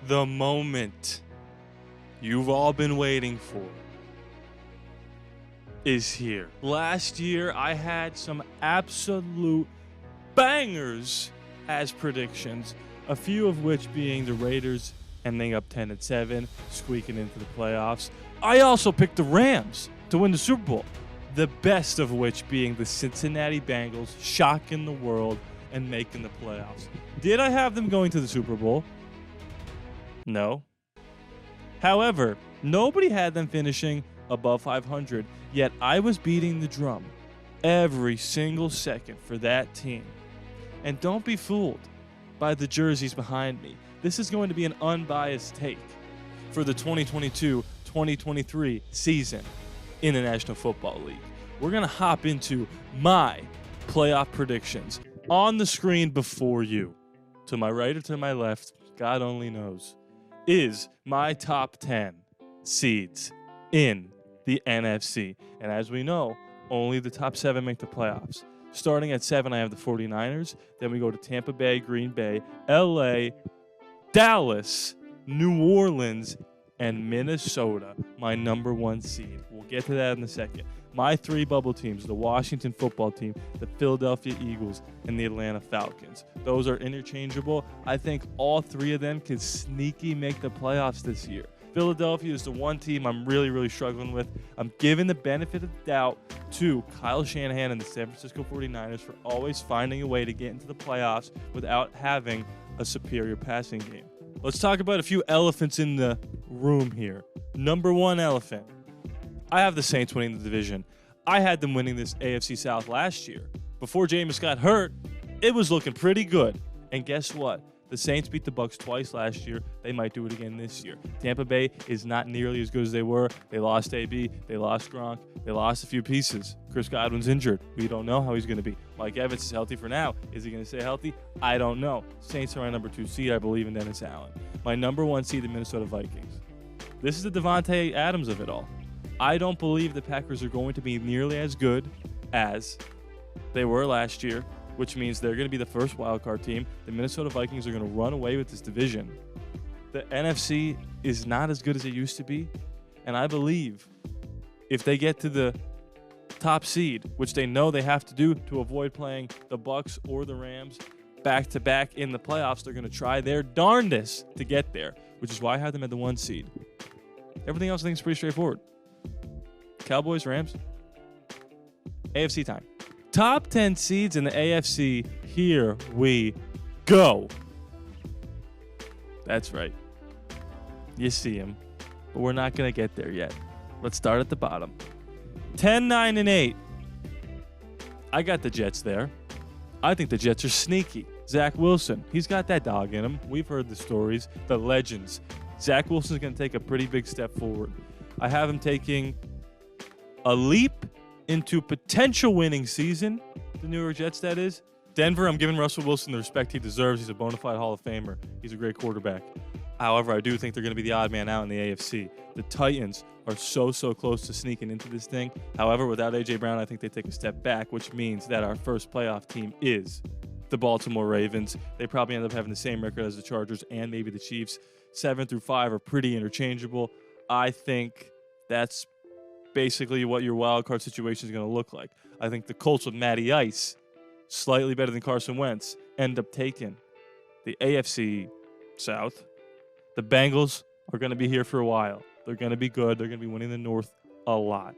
The moment you've all been waiting for is here. Last year, I had some absolute bangers as predictions, a few of which being the Raiders ending up 10-7, squeaking into the playoffs. I also picked the Rams to win the Super Bowl, the best of which being the Cincinnati Bengals shocking the world and making the playoffs. Did I have them going to the Super Bowl? No. However, nobody had them finishing above 500, yet I was beating the drum every single second for that team. And don't be fooled by the jerseys behind me. This is going to be an unbiased take for the 2022-2023 season in the National Football League. We're going to hop into my playoff predictions on the screen before you. To my right or to my left, God only knows, is my top 10 seeds in the NFC. And as we know, only the top 7 make the playoffs. Starting at 7, I have the 49ers. Then we go to Tampa Bay, Green Bay, LA, Dallas, New Orleans, and Minnesota, my number 1 seed. We'll get to that in a second. My 3 bubble teams, the Washington football team, the Philadelphia Eagles, and the Atlanta Falcons. Those are interchangeable. I think all 3 of them can sneaky make the playoffs this year. Philadelphia is the one team I'm really struggling with. I'm giving the benefit of the doubt to Kyle Shanahan and the San Francisco 49ers for always finding a way to get into the playoffs without having a superior passing game. Let's talk about a few elephants in the room here. Number 1 elephant. I have the Saints winning the division. I had them winning this AFC South last year. Before Jameis got hurt, it was looking pretty good. And guess what? The Saints beat the Bucs twice last year. They might do it again this year. Tampa Bay is not nearly as good as they were. They lost AB. They lost Gronk. They lost a few pieces. Chris Godwin's injured. We don't know how he's going to be. Mike Evans is healthy for now. Is he going to stay healthy? I don't know. Saints are my number 2 seed. I believe in Dennis Allen. My number 1 seed, the Minnesota Vikings. This is the Devontae Adams of it all. I don't believe the Packers are going to be nearly as good as they were last year, which means they're going to be the first wildcard team. The Minnesota Vikings are going to run away with this division. The NFC is not as good as it used to be, and I believe if they get to the top seed, which they know they have to do to avoid playing the Bucs or the Rams back-to-back in the playoffs, they're going to try their darndest to get there, which is why I had them at the 1 seed. Everything else I think is pretty straightforward. Cowboys, Rams, AFC time. Top 10 seeds in the AFC. Here we go. That's right. You see them, but we're not going to get there yet. Let's start at the bottom. 10, 9, and 8. I got the Jets there. I think the Jets are sneaky. Zach Wilson, he's got that dog in him. We've heard the stories, the legends. Zach Wilson's going to take a pretty big step forward. I have him taking a leap into potential winning season, the New York Jets, that is. Denver, I'm giving Russell Wilson the respect he deserves. He's a bona fide Hall of Famer. He's a great quarterback. However, I do think they're going to be the odd man out in the AFC. The Titans are so close to sneaking into this thing. However, without A.J. Brown, I think they take a step back, which means that our first playoff team is the Baltimore Ravens. They probably end up having the same record as the Chargers and maybe the Chiefs. 7 through 5 are pretty interchangeable. I think that's basically what your wild card situation is going to look like. I think the Colts with Matty Ice, slightly better than Carson Wentz, end up taking the AFC South. The Bengals are going to be here for a while. They're going to be good. They're going to be winning the North a lot.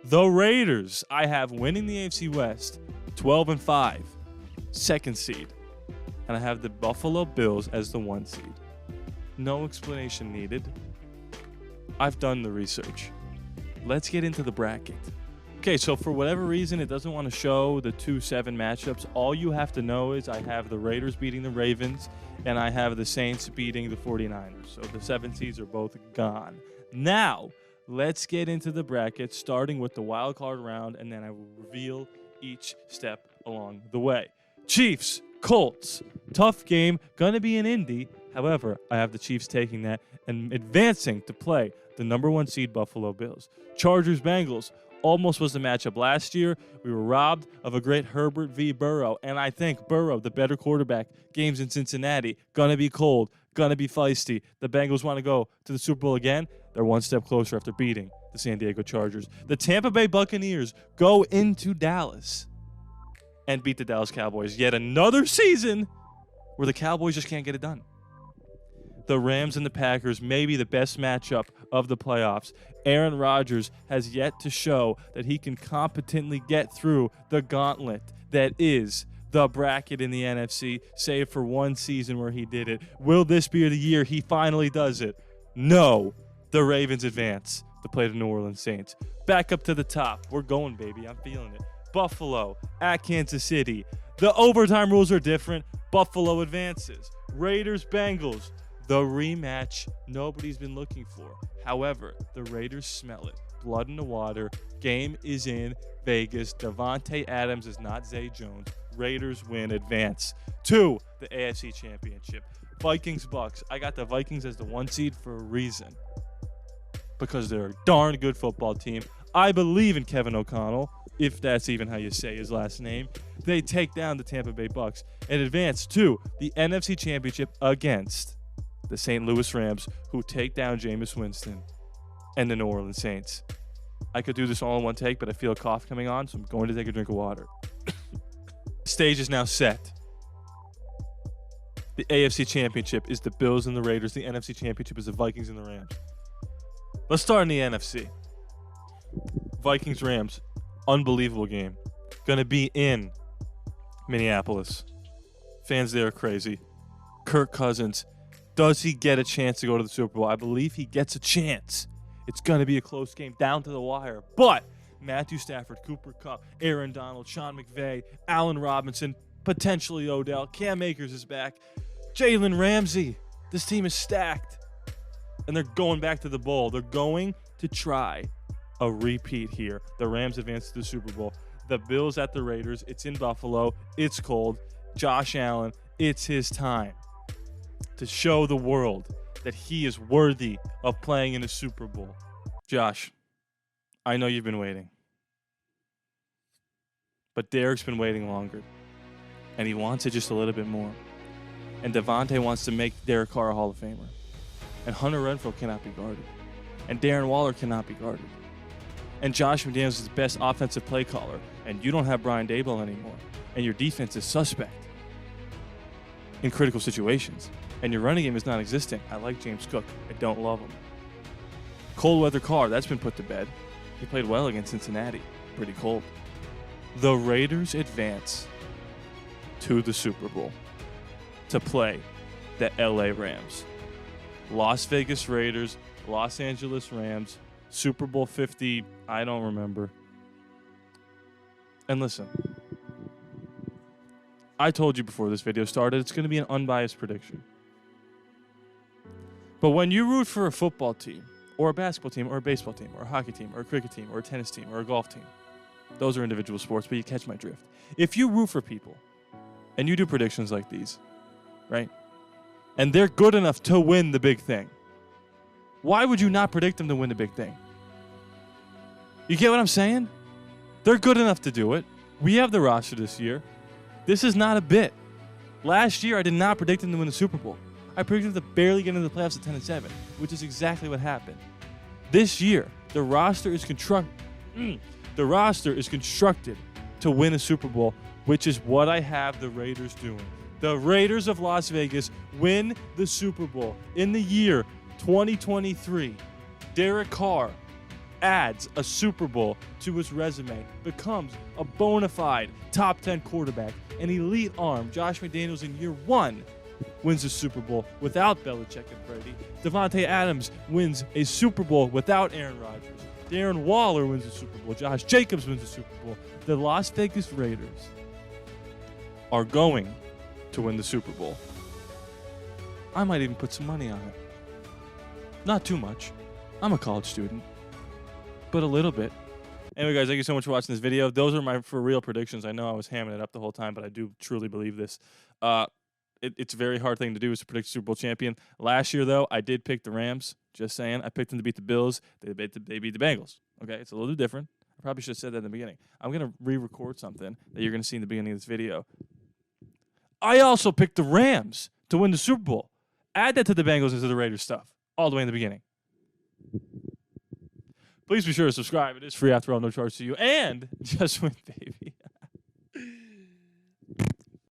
The Raiders, I have winning the AFC West, 12-5, 2nd seed. And I have the Buffalo Bills as the 1 seed. No explanation needed. I've done the research. Let's get into the bracket. Okay, so for whatever reason, it doesn't want to show the 2-7 matchups. All you have to know is I have the Raiders beating the Ravens, and I have the Saints beating the 49ers. So the 7 seeds are both gone. Now, let's get into the bracket, starting with the wild card round, and then I will reveal each step along the way. Chiefs, Colts, tough game, gonna be in Indy. However, I have the Chiefs taking that and advancing to play the number 1 seed Buffalo Bills. Chargers, Bengals, almost was the matchup last year. We were robbed of a great Herbert v. Burrow, and I think Burrow, the better quarterback, games in Cincinnati, gonna be cold, gonna be feisty. The Bengals want to go to the Super Bowl again. They're one step closer after beating the San Diego Chargers. The Tampa Bay Buccaneers go into Dallas and beat the Dallas Cowboys. Yet another season where the Cowboys just can't get it done. The Rams and the Packers may be the best matchup of the playoffs. Aaron Rodgers has yet to show that he can competently get through the gauntlet that is the bracket in the NFC, save for one season where he did it. Will this be the year he finally does it? No. The Ravens advance to play the New Orleans Saints. Back up to the top. We're going, baby. I'm feeling it. Buffalo at Kansas City. The overtime rules are different. Buffalo advances. Raiders, Bengals. The rematch nobody's been looking for. However, the Raiders smell it. Blood in the water. Game is in Vegas. Davante Adams is not Zay Jones. Raiders win, advance to the AFC Championship. Vikings, Bucks. I got the Vikings as the 1 seed for a reason. Because they're a darn good football team. I believe in Kevin O'Connell, if that's even how you say his last name. They take down the Tampa Bay Bucks and advance to the NFC Championship against the St. Louis Rams, who take down Jameis Winston and the New Orleans Saints. I could do this all in one take, but I feel a cough coming on, so I'm going to take a drink of water. The stage is now set. The AFC Championship is the Bills and the Raiders. The NFC Championship is the Vikings and the Rams. Let's start in the NFC. Vikings-Rams, unbelievable game. Going to be in Minneapolis. Fans there are crazy. Kirk Cousins, does he get a chance to go to the Super Bowl? I believe he gets a chance. It's going to be a close game down to the wire. But Matthew Stafford, Cooper Kupp, Aaron Donald, Sean McVay, Allen Robinson, potentially Odell, Cam Akers is back, Jalen Ramsey. This team is stacked. And they're going back to the bowl. They're going to try a repeat here. The Rams advance to the Super Bowl. The Bills at the Raiders. It's in Buffalo. It's cold. Josh Allen, it's his time to show the world that he is worthy of playing in a Super Bowl. Josh, I know you've been waiting. But Derek's been waiting longer. And he wants it just a little bit more. And Devontae wants to make Derek Carr a Hall of Famer. And Hunter Renfrow cannot be guarded. And Darren Waller cannot be guarded. And Josh McDaniels is the best offensive play caller. And you don't have Brian Daboll anymore. And your defense is suspect in critical situations. And your running game is non-existent. I like James Cook. I don't love him. Cold weather Carr, that's been put to bed. He played well against Cincinnati. Pretty cold. The Raiders advance to the Super Bowl to play the LA Rams. Las Vegas Raiders, Los Angeles Rams, Super Bowl 50, I don't remember. And listen, I told you before this video started, it's going to be an unbiased prediction. But when you root for a football team, or a basketball team, or a baseball team, or a hockey team, or a cricket team, or a tennis team, or a golf team, those are individual sports, but you catch my drift. If you root for people, and you do predictions like these, right? And they're good enough to win the big thing, why would you not predict them to win the big thing? You get what I'm saying? They're good enough to do it. We have the roster this year. This is not a bit. Last year, I did not predict them to win the Super Bowl. I predicted them to barely get into the playoffs at 10-7, which is exactly what happened. This year, the roster is constructed to win a Super Bowl, which is what I have the Raiders doing. The Raiders of Las Vegas win the Super Bowl in the year 2023. Derek Carr adds a Super Bowl to his resume, becomes a bona fide top 10 quarterback, an elite arm. Josh McDaniels in year 1 wins a Super Bowl without Belichick and Brady. Davante Adams wins a Super Bowl without Aaron Rodgers. Darren Waller wins a Super Bowl. Josh Jacobs wins a Super Bowl. The Las Vegas Raiders are going to win the Super Bowl. I might even put some money on it. Not too much. I'm a college student. But a little bit. Anyway, guys, thank you so much for watching this video. Those are my for real predictions. I know I was hamming it up the whole time, but I do truly believe this. It's a very hard thing to do is to predict Super Bowl champion. Last year, though, I did pick the Rams. Just saying. I picked them to beat the Bills. They beat the Bengals. Okay, it's a little different. I probably should have said that in the beginning. I'm going to re-record something that you're going to see in the beginning of this video. I also picked the Rams to win the Super Bowl. Add that to the Bengals and to the Raiders stuff all the way in the beginning. Please be sure to subscribe. It is free after all, no charge to you. And just win, baby.